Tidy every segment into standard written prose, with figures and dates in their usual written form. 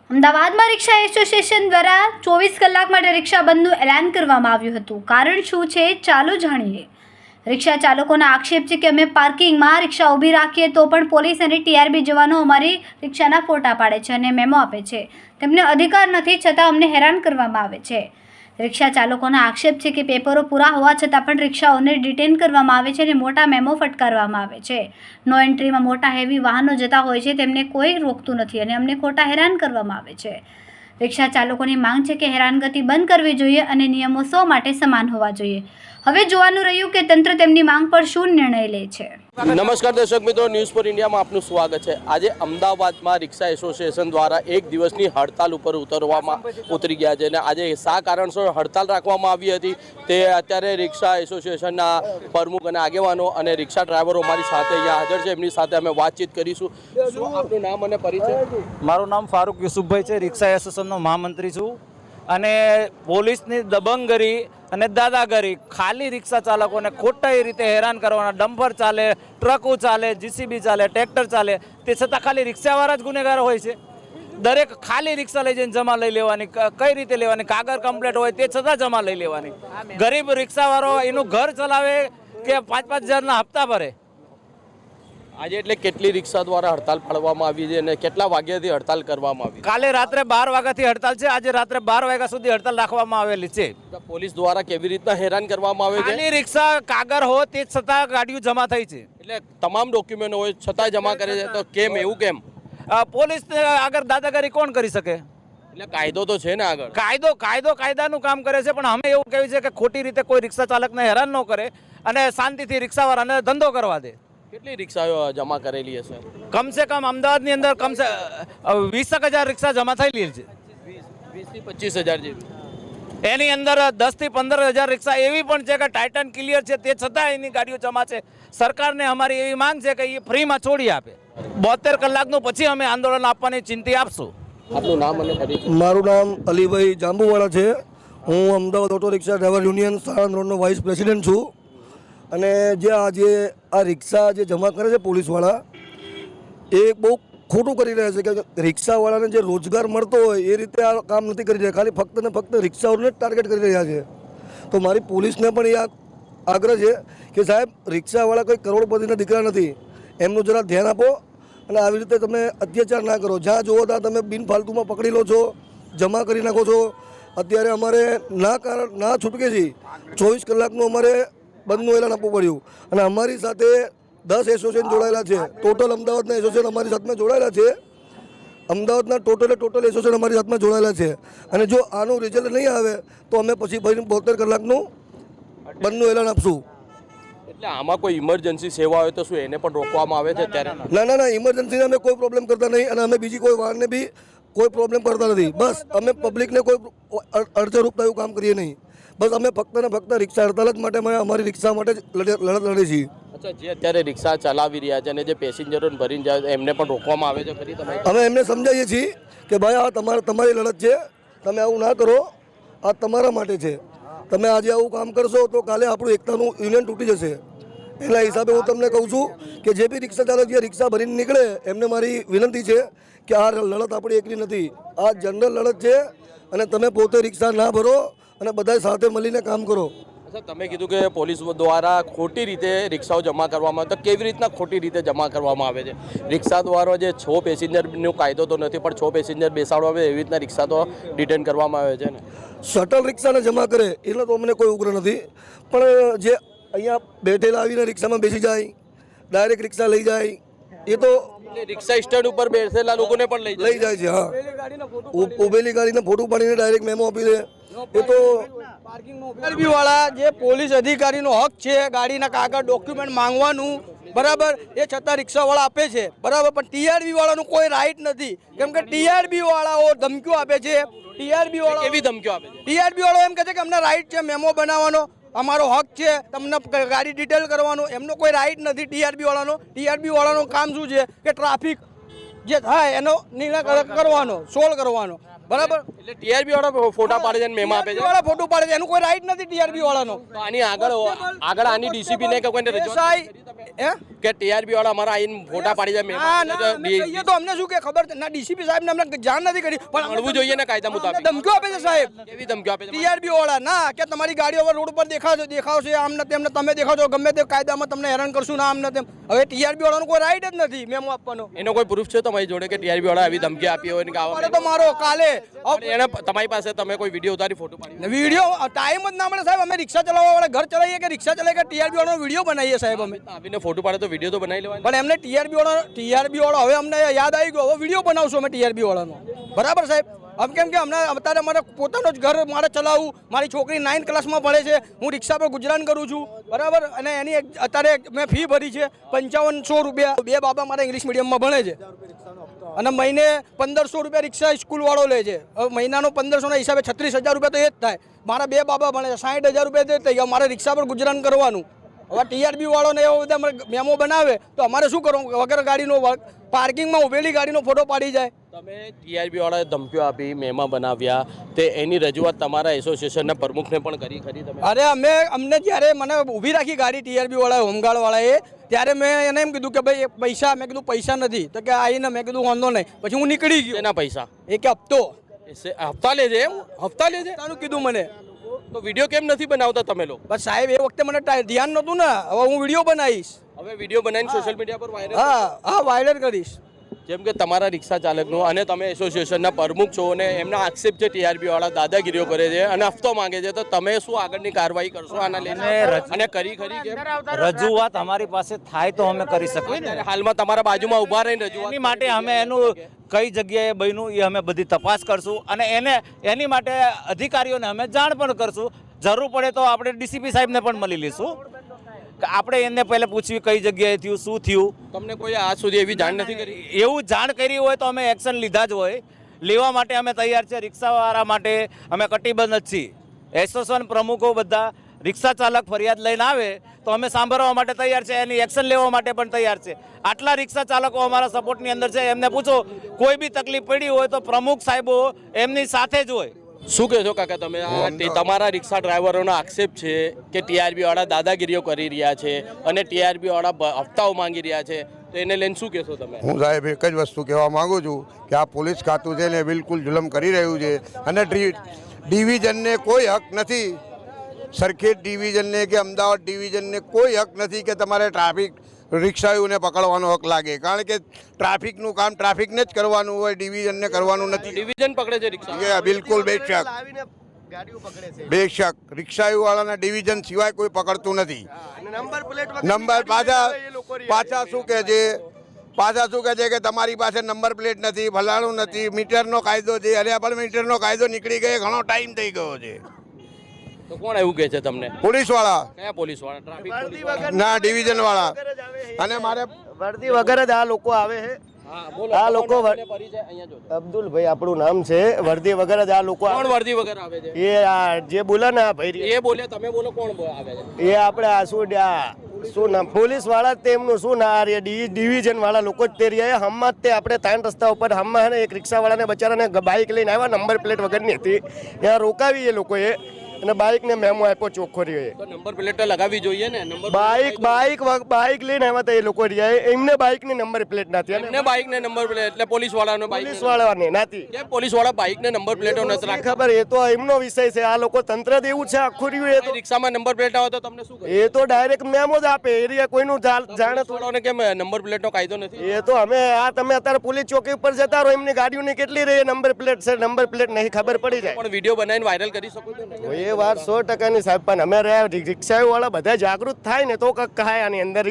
અમદાવાદમાં રિક્ષા એસોસિએશન દ્વારા 24 કલાક માટે રિક્ષા બંધનું એલાન કરવામાં આવ્યું હતું. કારણ શું છે ચાલો જાણીએ. રિક્ષા ચાલકોના આક્ષેપ છે કે અમે પાર્કિંગમાં રિક્ષા ઊભી રાખીએ તો પણ પોલીસ અને ટીઆરબી જવાનો અમારી રિક્ષાના ફોટા પાડે છે અને મેમો આપે છે. તેમને અધિકાર નથી છતાં અમને હેરાન કરવામાં આવે છે. રિક્ષા ચાલકોના આક્ષેપ છે કે પેપરો પૂરા હોવા છતાં પણ રિક્ષાઓને ડિટેન કરવામાં આવે છે અને મોટા મેમો ફટકારવામાં આવે છે. નો એન્ટ્રીમાં મોટા હેવી વાહનો જતા હોય છે, તેમને કોઈ રોકતું નથી અને અમને ખોટા હેરાન કરવામાં આવે છે. રિક્ષા ચાલકોની માંગ છે કે હેરાનગતિ બંધ કરવી જોઈએ અને નિયમો સૌ માટે સમાન હોવા જોઈએ. હવે જોવાનું રહ્યું કે તંત્ર તેમની માંગ પર શું નિર્ણય લે છે. નમસ્કાર દર્શક મિત્રો, ન્યૂઝ ફોર ઇન્ડિયામાં આપનું સ્વાગત છે. આજે અમદાવાદમાં રિક્ષા એસોસિએશન દ્વારા એક દિવસની હડતાલ ઉપર ઉતરી ગયા છે અને આજે શા કારણસર હડતાલ રાખવામાં આવી હતી તે અત્યારે રિક્ષા એસોસિએશનના પ્રમુખ અને આગેવાનો અને રિક્ષા ડ્રાઈવરો અમારી સાથે અહીંયા હાજર છે. એમની સાથે અમે વાતચીત કરીશું. શું આપનું નામ અને પરિચય? મારું નામ ફારૂક યુસુફભાઈ છે. રિક્ષા એસોસિએશનનો મહામંત્રી છું. અને પોલીસની દબંગગીરી અને દાદાગીરી, ખાલી રિક્ષા ચાલકોને ખોટા રીતે હેરાન કરવાના, ડમ્પર ચાલે, ટ્રકો ચાલે, જીસીબી ચાલે, ટ્રેક્ટર ચાલે, તે છતાં ખાલી રિક્ષાવાળા જ ગુનેગાર હોય છે. દરેક ખાલી રિક્ષા લઈ જઈને જમા લઈ લેવાની, કઈ રીતે લેવાની, કાગળ કમ્પ્લેટ હોય તે છતાં જમા લઈ લેવાની. ગરીબ રિક્ષાવાળો એનું ઘર ચલાવે કે 5-5 હજારના હપ્તા ભરે. આજે એટલે કેટલી રિક્ષા દ્વારા હડતાલ પાડવામાં આવી છે અને કેટલા વાગ્યાથી હડતાલ કરવામાં આવી? કાલે રાત્રે 12 વાગ્યાથી હડતાલ છે. આજે રાત્રે 12 વાગ્યા સુધી હડતાલ રાખવામાં આવેલી છે. પોલીસ દ્વારા કેવી રીતના હેરાન કરવામાં આવે છે? ખાલી રિક્ષા કાગળ હોય તે છતાં ગાડીઓ જમા થઈ છે. એટલે તમામ ડોક્યુમેન્ટ હોય છતાં જમા કરે છે, તો કેમ એવું કેમ? પોલીસ આગળ દાદાગીરી કોણ કરી શકે? એટલે કાયદો તો છે ને આગળ. કાયદાનું કામ કરે છે, પણ અમે એવું કહેવું છે કે ખોટી રીતે કોઈ રિક્ષા ચાલકને હેરાન ન કરે અને શાંતિથી રિક્ષાવાળાને ધંધો કરવા દે. કેટલી રિક્ષાઓ જમા કરેલી હશે? કમસે કમ અમદાવાદની અંદર 20,000 રિક્ષા જમા થયેલી છે. 20 થી 25,000 જેવી. એની અંદર 10 થી 15,000 રિક્ષા એવી પણ છે કે ટાઇટન ક્લિયર છે, તે છતાં એની ગાડીઓ જમા છે. સરકારને અમારી એવી માંગ છે કે એ ફ્રીમાં છોડી આપે. 72 કલાકનું પછી અમે આંદોલન આપવાની ચિંતા આપશું. આપનું નામ અને પરિચય? મારું નામ અલીભાઈ જાંબુવાળા છે. હું Ahmedabad auto rickshaw driver union Sanand રોડનો વાઇસ પ્રેસિડેન્ટ છું. અને જે આજે આ રિક્ષા જે જમા કરે છે પોલીસવાળા, એ બહુ ખોટું કરી રહ્યા છે કે રિક્ષાવાળાને જે રોજગાર મળતો હોય એ રીતે આ કામ નથી કરી રહ્યા. ખાલી ફક્ત ને ફક્ત રિક્ષાઓને જ ટાર્ગેટ કરી રહ્યા છે. તો મારી પોલીસને પણ એ આગ્રહ છે કે સાહેબ, રિક્ષાવાળા કોઈ કરોડપતિના દીકરા નથી, એમનું જરા ધ્યાન આપો અને આવી રીતે તમે અત્યાચાર ના કરો. જ્યાં જુઓ ત્યાં તમે બિનફાલતુમાં પકડી લો છો, જમા કરી નાખો છો. અત્યારે અમારે ના છૂટકે છે 24 કલાકનું અમારે બંધનું એલાન આપવું પડ્યું અને અમારી સાથે 10 એસોસિએશન જોડાયેલા છે. ટોટલ અમદાવાદના એસોસિએશન અમારી સાથમાં જોડાયેલા છે. અમદાવાદના ટોટલ એસોસિએશન અમારી સાથમાં જોડાયેલા છે. અને જો આનું રિઝલ્ટ નહીં આવે તો અમે પછી 72 કલાકનું બંધનું એલાન આપશું. એટલે આમાં કોઈ ઇમરજન્સી સેવા હોય તો શું એને પણ રોકવામાં આવે છે ત્યારે? ના, ઇમરજન્સીને અમે કોઈ પ્રોબ્લેમ કરતા નહીં અને અમે બીજી કોઈ વાહનને બી કોઈ પ્રોબ્લેમ કરતા નથી. બસ અમે પબ્લિકને કોઈ અડચણરૂપ થયું કામ કરીએ નહીં. બસ અમે ફક્ત ને ફક્ત રિક્ષા હડતાલ જ માટે અમારી રિક્ષા માટે જ લડત લડીએ છીએ. અચ્છા, જે અત્યારે રિક્ષા ચલાવી રહ્યા છે અને જે પેસેન્જરોને ભરીને જાય એમને પણ રોકવામાં આવે છે ખરી? તમે અમે એમને સમજાવીએ છીએ કે ભાઈ આ તમારી લડત છે, તમે આવું ના કરો, આ તમારા માટે છે. તમે આજે આવું કામ કરશો તો કાલે આપણું એકતાનું યુનિયન તૂટી જશે. એના હિસાબે હું તમને કહું છું કે જે બી રિક્ષા ચાલક જે રિક્ષા ભરીને નીકળે એમને મારી વિનંતી છે કે આ લડત આપણી એકલી નથી, આ જનરલ લડત છે અને તમે પોતે રિક્ષા ના ભરો અને બધા સાથે મળીને કામ કરો. અચ્છા, તમે કીધું કે પોલીસ દ્વારા ખોટી રીતે રિક્ષાઓ જમા કરવામાં આવે, તો કેવી રીતના ખોટી રીતે જમા કરવામાં આવે છે? રિક્ષા દ્વારા જે 6 પેસેન્જરનો કાયદો તો નથી, પણ 6 પેસેન્જર બેસાડવામાં આવે એવી રીતના રિક્ષા તો ડિટેન કરવામાં આવે છે ને? શટલ રિક્ષાને જમા કરે એટલે તો અમને કોઈ ઉગ્ર નથી, પણ જે અહીંયા બેઠેલા આવીને રિક્ષામાં બેસી જાય, ડાયરેક્ટ રિક્ષા લઈ જાય, એ તો રિક્ષા સ્ટેન્ડ ઉપર બેસેલા લોકોને પણ લઈ જાય છે. હા, ઉભેલી ગાડીને ફોટો પાડીને ડાયરેક્ટ મેમો આપી દે. એ તો ટીઆરબી વાળા જે પોલીસ અધિકારીનો હક છે ગાડીના કાગળ ડોક્યુમેન્ટ માંગવાનું, બરાબર, એ છતાં રિક્ષાવાળા આપે છે, બરાબર, પણ ટીઆરબી વાળાનું કોઈ રાઈટ નથી. કેમ કે ટીઆરબી વાળાઓ ધમકીઓ આપે છે. ટીઆરબી વાળા કેવી ધમકીઓ આપે છે? ટીઆરબી વાળાઓ એમ કહે છે કે અમને રાઈટ છે મેમો બનાવવાનો, અમારો હક છે તમને ગાડી ડિટેલ કરવાનો. એમનો કોઈ રાઈટ નથી ટીઆરબી વાળાનો. ટીઆરબી વાળાનું કામ શું છે કે ટ્રાફિક જે થાય એનો નિર્ણય કરવાનો, સોલ્વ કરવાનો, બરાબર. એટલે ટીઆરબી વાળા ફોટા પાડે છે અને મેમો આપે છે. વાળા ફોટો પાડે છે, એનું કોઈ રાઈટ નથી ટીઆરબી વાળાનો. આની આગળ આની ડીસીપી ને કે કોઈને રજૂઆત કે ટીઆરબી વાળા અમારા આઈને ફોટા પાડી જાય ના ના અમે કહીએ તો અમને શું કે ખબર ના ડીસીપી સાહેબને અમને જાણ નથી કરી પણ મળવું જોઈએ ને કાયદા મુતાબિક ધમકીઓ આપે છે સાહેબ કેવી ધમકીઓ આપે છે ટીઆરબી વાળા ના કે તમારી ગાડીઓ હવે રોડ પર દેખાવશે આમ ને તેમને તમે દેખાવશો ગમે તે કાયદામાં તમને હેરાન કરશું ના આમ ને તેમ હવે ટીઆરબી વાળાનો કોઈ રાઈટ જ નથી મેમો આપવાનો એનો કોઈ પ્રૂફ છે તમારી જોડે કે ટીઆરબી વાળા આવી ધમકી આપી હોય ને કે આવા તો મારો કાલે એને તમારી પાસે તમે કોઈ વિડીયો ઉતારી ફોટો પાડી વિડીયો ટાઈમ જ ના મળે સાહેબ અમે રિક્ષા ચલાવવા વાળા ઘર ચલાવીએ કે રિક્ષા ચલાવીએ કે ટીઆરબી વાળાનો વિડીયો બનાવીએ સાહેબ અમે આવીને ફોટો પાડે તો વિડીયો તો બનાવી લેવાય પણ એમને ટીઆરબી વાળો હવે અમને યાદ આવી ગયો હવે વિડીયો બનાવશું અમે ટીઆરબી વાળાનો બરાબર સાહેબ હવે કેમ કે હમણાં અત્યારે મારે પોતાનો જ ઘર મારે ચલાવવું મારી છોકરી 9th ક્લાસમાં ભણે છે હું રિક્ષા પર ગુજરાન કરું છું બરાબર અને એની અત્યારે મેં ફી ભરી છે 5500 રૂપિયા બે બાબા મારા ઇંગ્લિશ મીડિયમમાં ભણે છે અને મહિને 1500 રૂપિયા રિક્ષા સ્કૂલ વાળો લે છે હવે મહિનાનો 1500ના હિસાબે 36,000 રૂપિયા તો એ જ થાય મારા બે બાબા ભણે છે 60,000 રૂપિયા થઈ ગયા મારે રિક્ષા પર ગુજરાન કરવાનું હવે ટીઆરબી વાળોને એવો બધા મેમો બનાવે તો અમારે શું કરવું વગર ગાડીનો પાર્કિંગમાં ઉભેલી ગાડીનો ફોટો પાડી જાય તમે ટીઆરબી વાળાએ ધમકીઓ આપી મેમા બનાવ્યા તે એની રજૂઆત તમારા એસોસિએશનના પ્રમુખને પણ કરી ખરી તમે અરે અમને જ્યારે મને ઊભી રાખી ગાડી ટીઆરબી વાળા હોમગાર્ડ વાળાએ ત્યારે મેં એને એમ કીધું કે ભાઈ પૈસા મેં કીધું પૈસા નથી તો કે આવીને મેં કીધું વાંધો નહીં પછી હું નીકળી ગયો એના પૈસા એ કે હપ્તો હપ્તા લે છે એમ હપ્તા લે છે તાનું કીધું મને તો વિડીયો કેમ નથી બનાવતા તમે લોકો બસ સાહેબ એ વખતે મને ધ્યાન નહોતું ને હવે હું વિડીયો બનાવીશ હવે વિડીયો બનાવીને સોશિયલ મીડિયા પર વાયરલ હા વાયરલ કરીશ જેમ કે તમારા રિક્ષા ચાલકનું અને તમે એસોસિએશનના પ્રમુખ છો અને એમના આક્ષેપ છે ટીઆરબી વાળા દાદાગીરીઓ કરે છે અને હફતો માંગે છે તો તમે શું આગળની કાર્યવાહી કરશો આના લઈને અને કરી ખરી કે રજૂઆત અમારી પાસે થાય તો અમે કરી શકીએ ને હાલમાં તમારા બાજુમાં ઊભા રહીને રજૂઆત એની માટે અમે એનું કઈ જગ્યાએ બન્યું એ અમે બધી તપાસ કરશું અને એની માટે અધિકારીઓને અમે જાણ પણ કરશું જરૂર પડે તો આપણે ડીસીપી સાહેબને પણ મળી લઈશું કે આપણે એને પહેલાં પૂછ્યું કઈ જગ્યાએ થયું શું થયું તમને કોઈ આજ સુધી એવી જાણ નથી કરી એવું જાણ કરી હોય તો અમે એક્શન લીધા જ હોય લેવા માટે અમે તૈયાર છે રિક્ષાવાળા માટે અમે કટિબદ્ધ જ છીએ એસોસિએશન પ્રમુખો બધા રિક્ષા ચાલક ફરિયાદ લઈને આવે તો અમે સાંભળવા માટે તૈયાર છે એની એક્શન લેવા માટે પણ તૈયાર છે આટલા રિક્ષા ચાલકો અમારા સપોર્ટની અંદર છે એમને પૂછો કોઈ બી તકલીફ પડી હોય તો પ્રમુખ સાહેબો એમની સાથે જ હોય શું કહેશો કાકા તમે તમારા રિક્ષા ડ્રાઈવરોનો આક્ષેપ છે કે ટીઆરબી વાળા દાદાગીરીઓ કરી રહ્યા છે અને ટીઆરબી વાળા હપ્તાઓ માંગી રહ્યા છે તો એને લઈને શું કહેશો તમે હું સાહેબ એક જ વસ્તુ કહેવા માંગુ છું કે આ પોલીસ ખાતું છે ને બિલકુલ જુલમ કરી રહ્યું છે અને ડિવિઝનને કોઈ હક નથી સરખેજ ડિવિઝનને કે અમદાવાદ ડિવિઝનને કોઈ હક નથી કે તમારે ટ્રાફિક રિક્ષાઓને પકડવાનો હક લાગે કારણ કે ટ્રાફિકનું કામ ટ્રાફિકને જ કરવાનું હોય ડિવિઝનને કરવાનું નથી ડિવિઝન પકડે છે રિક્ષા બિલકુલ બેશક રિક્ષાવાળાના ડિવિઝન સિવાય કોઈ પકડતું નથી નંબર પાછા શું કહે છે કે તમારી પાસે નંબર પ્લેટ નથી ફલાણું નથી મીટરનો કાયદો છે અરે પણ મીટરનો કાયદો નીકળી ગયો ઘણો ટાઈમ થઈ ગયો છે તો કોણ એવું કહે છે તમને પોલીસ વાળા કયા પોલીસ વાળા ટ્રાફિક ના ડિવિઝન વાળા અને મારે વર્દી વગર જ આ લોકો આવે છે આ લોકો અબ્દુલભાઈ આપણું નામ છે વર્દી વગર જ આ લોકો કોણ વર્દી વગર આવે છે એ આ જે બોલે ને આ ભાઈ એ બોલે તમે બોલો કોણ આવે છે એ આપણે આ શું નામ પોલીસ વાળા તેમનું શું ના આ ડિવિઝન વાળા લોકો જ તે રહ્યા હમણાં જ તે આપણે ત્રણ રસ્તા ઉપર હમણાં એક રિક્ષાવાળાને બચારાને બાઇક લઈને આવ્યા નંબર પ્લેટ વગરની હતી ત્યાં રોકાવી એ લોકોએ અને બાઇકને મેમો આપ્યો ચોખ્ખો રહ્યો તો નંબર પ્લેટ લગાવવી જોઈએ ને નંબર બાઇક લઈને આવ્યા હતા એ લોકો રહ્યા એમને બાઇકની નંબર પ્લેટ નથી એમને બાઇક ને નંબર પ્લેટ એટલે પોલીસ વાળાનો બાઇક પોલીસ વાળાને નથી કેમ પોલીસ વાળા બાઇક ને નંબર પ્લેટો નથી રાખતા ખબર એ તો એમનો વિષય છે આ લોકો તંત્ર જ એવું છે આખું રહ્યું એ તો રિક્ષામાં નંબર પ્લેટ આવે તો તમને શું કરે એ તો ડાયરેક્ટ મેમો જ આપે એરિયા કોઈનું જાણે થોડોને કેમ નંબર પ્લેટનો કાયદો નથી એ તો અમે તમે અત્યારે પોલીસ ચોકી ઉપર જતા રહો એમની ગાડીઓની કેટલી રહી નંબર પ્લેટ છે નંબર પ્લેટ નહીં ખબર પડી જાય પણ વિડીયો બનાવીને વાયરલ કરી શકો છો ને એ વાત 100%ની સાહેબ પણ અમે રિક્ષાઓ વાળા બધા જાગૃત થાય ને તો કક કહે આની અંદર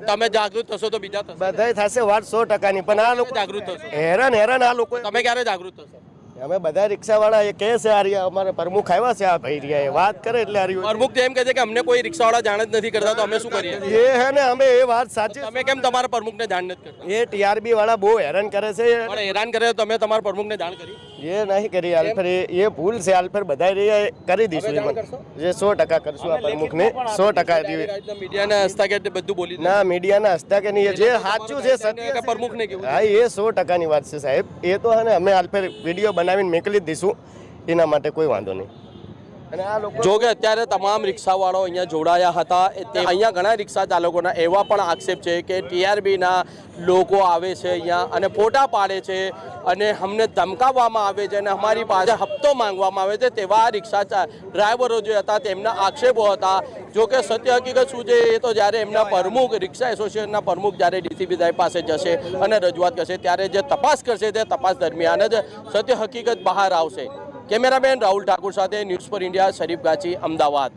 તમે જાગૃત થશો તો બીજા થશે બધા થશે વાત 100%ની પણ આ લોકો જાગૃત થશો હેરાન આ લોકો તમે ક્યારે જાગૃત થશો અમે બધા રિક્ષાવાળા એ કહે છે આ રહ્યા અમારા પ્રમુખ આવ્યા છે આ ભાઈ રહ્યા એ વાત કરે એટલે આ રહ્યું પ્રમુખ એમ કહે છે કે અમને કોઈ રિક્ષાવાળા જાણ જ નથી કરતા તો અમે શું કરીએ એ હે ને અમે એ વાત સાચી તમે કેમ તમારા પ્રમુખને જાણ નથી કરતા એ ટીઆરબી વાળા બહુ હેરાન કરે છે પણ હેરાન કરે તો તમે તમારા પ્રમુખને જાણ કરી એ નહીં કરી આલ્ફર એ ભૂલ છે આલ્ફર બધા કરી દઈશું જે 100% કરશું આ પ્રમુખને 100% મીડિયાના હસ્તકે બધું બોલી ના મીડિયાના હસ્તકે નહીં જે સાચું છે સત્ય પ્રમુખને કેવું હા એ 100%ની વાત છે સાહેબ એ તો હે ને અમે આલ્ફર વિડીયો બનાવીને મોકલી જ દઈશું એના માટે કોઈ વાંધો નહીં અને આ લોકો જો કે અત્યારે તમામ રિક્ષાવાળાઓ અહીંયા જોડાયા હતા અહીંયા ઘણા રિક્ષા ચાલકોના એવા પણ આક્ષેપ છે કે ટીઆરબીના લોકો આવે છે અહીંયા અને ફોટા પાડે છે અને અમને ધમકાવવામાં આવે છે અને અમારી પાસે હપ્તો માંગવામાં આવે છે તેવા રિક્ષા ડ્રાઈવરો જે હતા તેમના આક્ષેપો હતા. જો કે સત્ય હકીકત શું છે એ તો જ્યારે એમના પ્રમુખ રિક્ષા એસોસિએશનના પ્રમુખ જ્યારે ડીસીપી સાહેબ પાસે જશે અને રજૂઆત કરશે ત્યારે જે તપાસ કરશે તે તપાસ દરમિયાન જ સત્ય હકીકત બહાર આવશે. કેમેરામેન રાહુલ ઠાકુર સાથે news for India, Sharif ગાચી, Ahmedabad.